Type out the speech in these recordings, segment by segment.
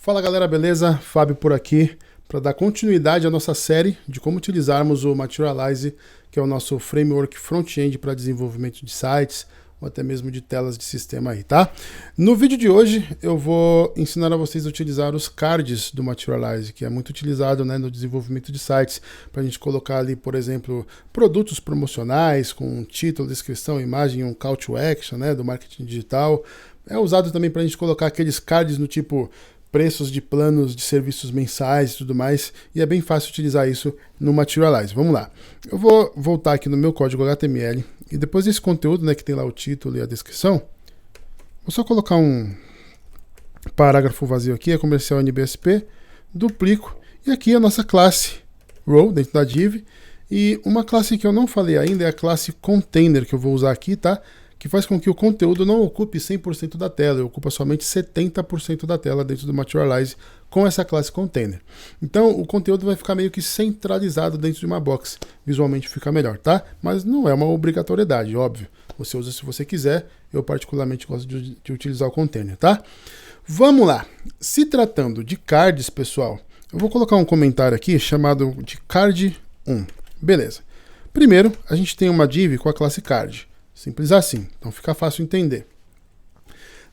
Fala galera, beleza? Fábio por aqui para dar continuidade à nossa série de como utilizarmos o Materialize, que é o nosso framework front-end para desenvolvimento de sites ou até mesmo de telas de sistema aí, tá? No vídeo de hoje eu vou ensinar a vocês a utilizar os cards do Materialize, que é muito utilizado, né, no desenvolvimento de sites, para a gente colocar ali, por exemplo, produtos promocionais com título, descrição, imagem, um call to action, né, do marketing digital. É usado também para a gente colocar aqueles cards no tipo preços de planos de serviços mensais e tudo mais, e é bem fácil utilizar isso no Materialize. Vamos lá. Eu vou voltar aqui no meu código HTML, e depois desse conteúdo, né, que tem lá o título e a descrição, vou só colocar um parágrafo vazio aqui, é comercial NBSP, duplico, e aqui a nossa classe row dentro da div, e uma classe que eu não falei ainda é a classe container, que eu vou usar aqui, tá? Que faz com que o conteúdo não ocupe 100% da tela, ele ocupa somente 70% da tela dentro do Materialize com essa classe container. Então o conteúdo vai ficar meio que centralizado dentro de uma box, visualmente fica melhor, tá? Mas não é uma obrigatoriedade, óbvio. Você usa se você quiser, eu particularmente gosto de utilizar o container, tá? Vamos lá. Se tratando de cards, pessoal, eu vou colocar um comentário aqui chamado de card 1. Beleza. Primeiro, a gente tem uma div com a classe card. Simples assim, então fica fácil entender.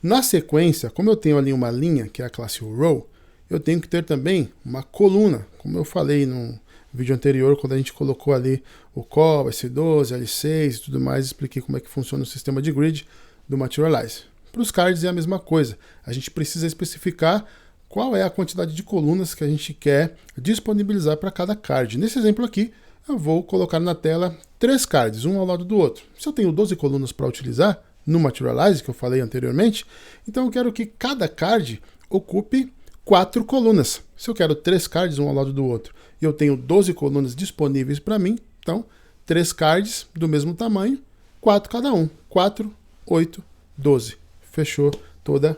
Na sequência, como eu tenho ali uma linha, que é a classe row, eu tenho que ter também uma coluna, como eu falei no vídeo anterior, quando a gente colocou ali o col, S12, L6 e tudo mais, expliquei como é que funciona o sistema de grid do Materialize. Para os cards é a mesma coisa, a gente precisa especificar qual é a quantidade de colunas que a gente quer disponibilizar para cada card. Nesse exemplo aqui, eu vou colocar na tela 3 cards, um ao lado do outro. Se eu tenho 12 colunas para utilizar no Materialize, que eu falei anteriormente, então eu quero que cada card ocupe 4 colunas. Se eu quero 3 cards, um ao lado do outro, e eu tenho 12 colunas disponíveis para mim, então 3 cards do mesmo tamanho, 4 cada um. 4, 8, 12. Fechou todo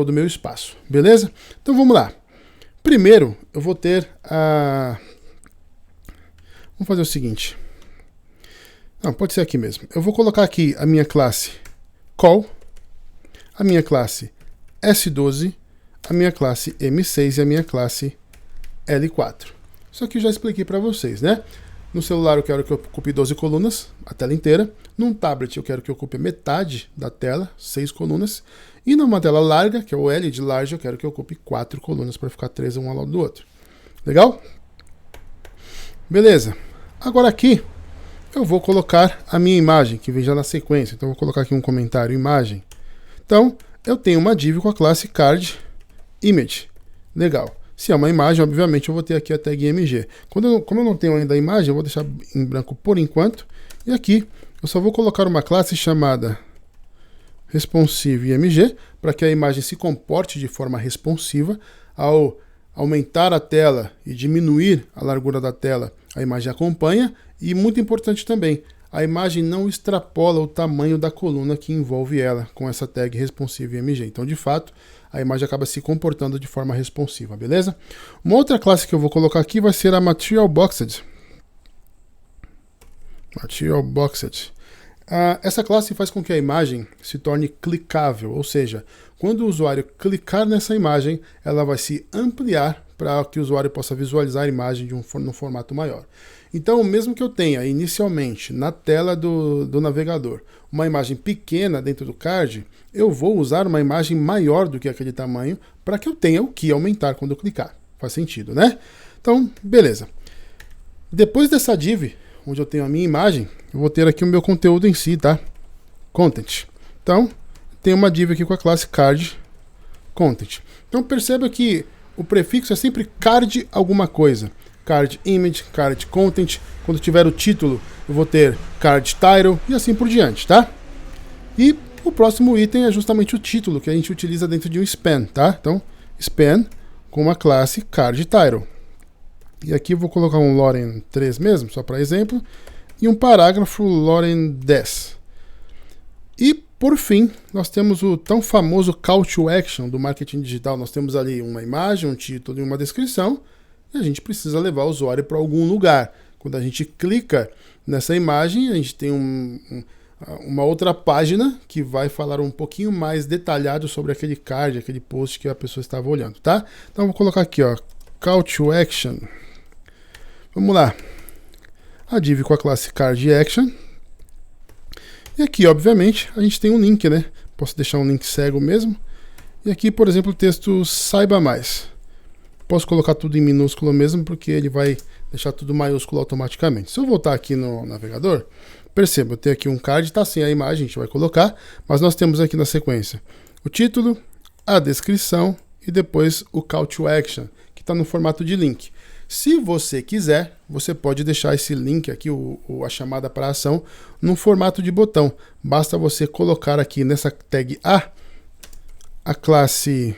o meu espaço, beleza? Então vamos lá. Primeiro, eu vou ter a... Vamos fazer o seguinte. Não, pode ser aqui mesmo. Eu vou colocar aqui a minha classe call, a minha classe S12, a minha classe M6 e a minha classe L4. Isso aqui eu já expliquei para vocês, né? No celular eu quero que ocupe 12 colunas, a tela inteira. Num tablet eu quero que ocupe metade da tela, 6 colunas. E numa tela larga, que é o L de large, eu quero que ocupe 4 colunas para ficar 3 um ao lado do outro. Legal? Beleza. Agora aqui eu vou colocar a minha imagem, que vem já na sequência. Então eu vou colocar aqui um comentário imagem. Então eu tenho uma div com a classe card image. Legal. Se é uma imagem, obviamente eu vou ter aqui a tag img. Como eu não tenho ainda a imagem, eu vou deixar em branco por enquanto. E aqui eu só vou colocar uma classe chamada responsive img, para que a imagem se comporte de forma responsiva. Ao aumentar a tela e diminuir a largura da tela, a imagem acompanha. E muito importante também, a imagem não extrapola o tamanho da coluna que envolve ela com essa tag responsive img. Então, de fato, a imagem acaba se comportando de forma responsiva, beleza? Uma outra classe que eu vou colocar aqui vai ser a Materialboxed. Materialboxed. Essa classe faz com que a imagem se torne clicável, ou seja, quando o usuário clicar nessa imagem, ela vai se ampliar para que o usuário possa visualizar a imagem num formato maior. Então, mesmo que eu tenha inicialmente na tela do navegador uma imagem pequena dentro do card, eu vou usar uma imagem maior do que aquele tamanho para que eu tenha o que aumentar quando eu clicar. Faz sentido, né? Então, beleza. Depois dessa div, onde eu tenho a minha imagem, eu vou ter aqui o meu conteúdo em si, tá? Content. Então, tem uma div aqui com a classe card content. Então, perceba que o prefixo é sempre card alguma coisa. Card image, card content. Quando tiver o título, eu vou ter card title e assim por diante, tá? E o próximo item é justamente o título que a gente utiliza dentro de um span, tá? Então, span com uma classe card title. E aqui eu vou colocar um Loren 3 mesmo, só para exemplo, e um parágrafo Loren 10. E, por fim, nós temos o tão famoso Call to Action do marketing digital. Nós temos ali uma imagem, um título e uma descrição, e a gente precisa levar o usuário para algum lugar. Quando a gente clica nessa imagem, a gente tem uma outra página que vai falar um pouquinho mais detalhado sobre aquele card, aquele post que a pessoa estava olhando, tá? Então vou colocar aqui, ó, Call to Action. Vamos lá. A div com a classe Card Action. E aqui, obviamente, a gente tem um link, né? Posso deixar um link cego mesmo. E aqui, por exemplo, o texto Saiba Mais. Posso colocar tudo em minúsculo mesmo, porque ele vai deixar tudo maiúsculo automaticamente. Se eu voltar aqui no navegador, perceba, eu tenho aqui um card, está sem a imagem, a gente vai colocar, mas nós temos aqui na sequência o título, a descrição e depois o Call to Action, que está no formato de link. Se você quiser, você pode deixar esse link aqui, a chamada para ação, no formato de botão. Basta você colocar aqui nessa tag a classe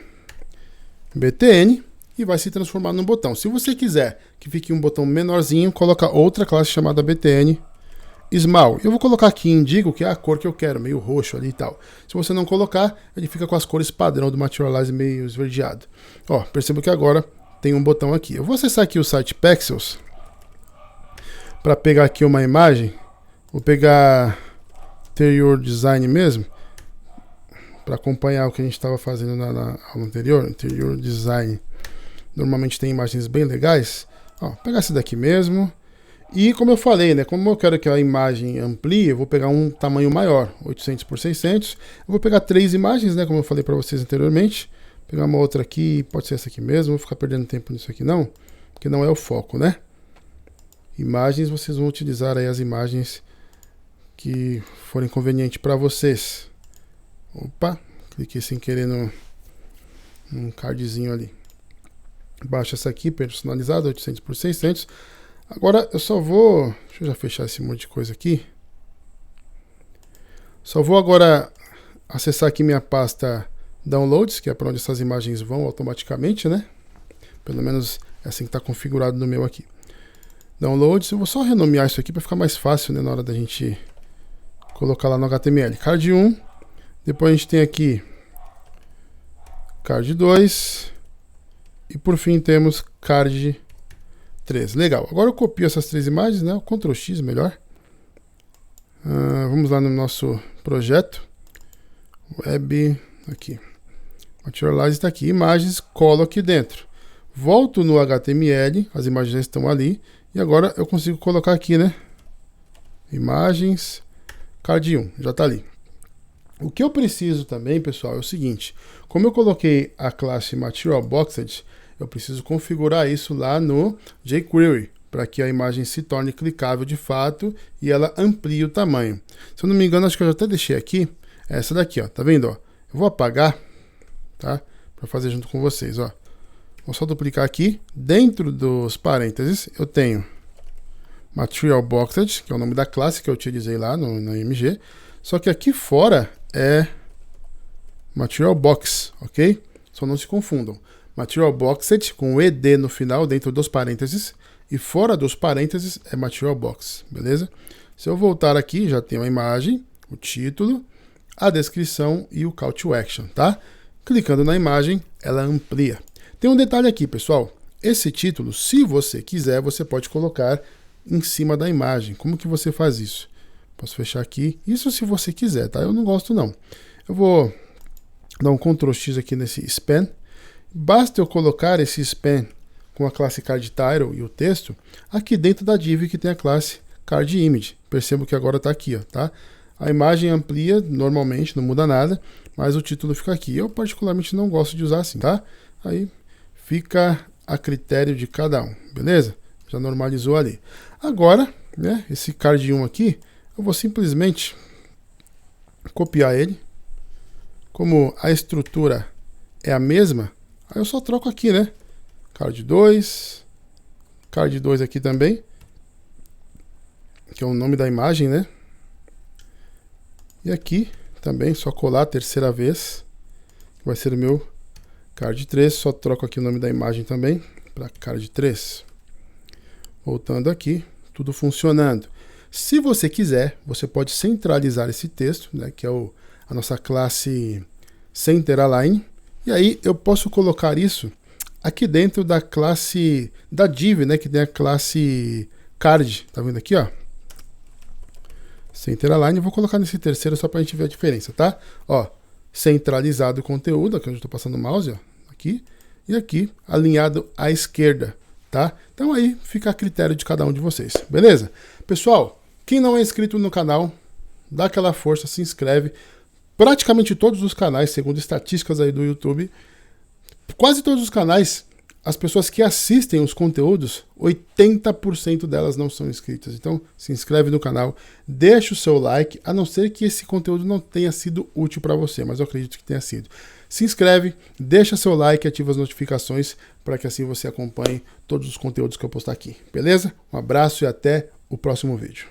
btn e vai se transformar num botão. Se você quiser que fique um botão menorzinho, coloca outra classe chamada btn small. Eu vou colocar aqui indigo que é a cor que eu quero, meio roxo ali e tal. Se você não colocar, ele fica com as cores padrão do Materialize meio esverdeado. Ó, perceba que agora tem um botão aqui. Eu vou acessar aqui o site Pexels para pegar aqui uma imagem. Vou pegar Interior Design mesmo, para acompanhar o que a gente estava fazendo na aula anterior. Interior Design. Normalmente tem imagens bem legais. Ó, vou pegar esse daqui mesmo. E como eu falei, né, como eu quero que a imagem amplie, eu vou pegar um tamanho maior, 800 por 600. Eu vou pegar 3 imagens, né, como eu falei para vocês anteriormente. Pegar uma outra aqui, pode ser essa aqui mesmo, não vou ficar perdendo tempo nisso aqui não, porque não é o foco, né? Imagens, vocês vão utilizar aí as imagens que forem convenientes para vocês. Opa, cliquei sem querer num cardzinho ali. Baixa essa aqui, personalizada, 800 por 600. Agora eu só vou, deixa eu já fechar esse monte de coisa aqui. Só vou agora acessar aqui minha pasta Downloads, que é para onde essas imagens vão automaticamente, né? Pelo menos é assim que está configurado no meu aqui. Downloads, eu vou só renomear isso aqui para ficar mais fácil, né, na hora da gente colocar lá no HTML. Card 1, depois a gente tem aqui Card 2 e por fim temos Card 3. Legal, agora eu copio essas 3 imagens, né? O Ctrl X melhor. Vamos lá no nosso projeto. Web, aqui. Materialize está aqui, imagens, colo aqui dentro. Volto no HTML, as imagens já estão ali. E agora eu consigo colocar aqui, né? Imagens, card 1, já está ali. O que eu preciso também, pessoal, é o seguinte. Como eu coloquei a classe MaterialBoxed, eu preciso configurar isso lá no jQuery, para que a imagem se torne clicável de fato e ela amplie o tamanho. Se eu não me engano, acho que eu já até deixei aqui, essa daqui, ó, tá vendo, ó? Eu vou apagar, tá? Para fazer junto com vocês, ó. Vou só duplicar aqui. Dentro dos parênteses, eu tenho MaterialBoxed, que é o nome da classe que eu utilizei lá no IMG. Só que aqui fora é MaterialBox, ok? Só não se confundam. MaterialBoxed com o ED no final, dentro dos parênteses. E fora dos parênteses é MaterialBox, beleza? Se eu voltar aqui, já tenho a imagem, o título, a descrição e o Call to Action, tá? Clicando na imagem, ela amplia. Tem um detalhe aqui, pessoal. Esse título, se você quiser, você pode colocar em cima da imagem. Como que você faz isso? Posso fechar aqui. Isso se você quiser, tá? Eu não gosto, não. Eu vou dar um Ctrl X aqui nesse span. Basta eu colocar esse span com a classe CardTitle e o texto aqui dentro da div que tem a classe CardImage. Percebo que agora está aqui, ó, tá? A imagem amplia normalmente, não muda nada, mas o título fica aqui. Eu particularmente não gosto de usar assim, tá? Aí fica a critério de cada um, beleza? Já normalizou ali. Agora, né, esse card 1 aqui, eu vou simplesmente copiar ele. Como a estrutura é a mesma, aí eu só troco aqui, né? Card 2 aqui também, que é o nome da imagem, né? E aqui também, só colar a terceira vez, que vai ser o meu Card 3, só troco aqui o nome da imagem também, para Card 3. Voltando aqui, tudo funcionando. Se você quiser, você pode centralizar esse texto, né, que é a nossa classe CenterAlign, e aí eu posso colocar isso aqui dentro da classe, da div, né, que tem a classe Card, tá vendo aqui, ó? Center Align. Eu vou colocar nesse terceiro só para a gente ver a diferença, tá? Ó, centralizado o conteúdo, aqui onde eu estou passando o mouse, ó, aqui. E aqui, alinhado à esquerda, tá? Então aí fica a critério de cada um de vocês, beleza? Pessoal, quem não é inscrito no canal, dá aquela força, se inscreve. Praticamente todos os canais, segundo estatísticas aí do YouTube, quase todos os canais, as pessoas que assistem os conteúdos, 80% delas não são inscritas. Então, se inscreve no canal, deixa o seu like, a não ser que esse conteúdo não tenha sido útil para você, mas eu acredito que tenha sido. Se inscreve, deixa seu like, ativa as notificações para que assim você acompanhe todos os conteúdos que eu postar aqui. Beleza? Um abraço e até o próximo vídeo.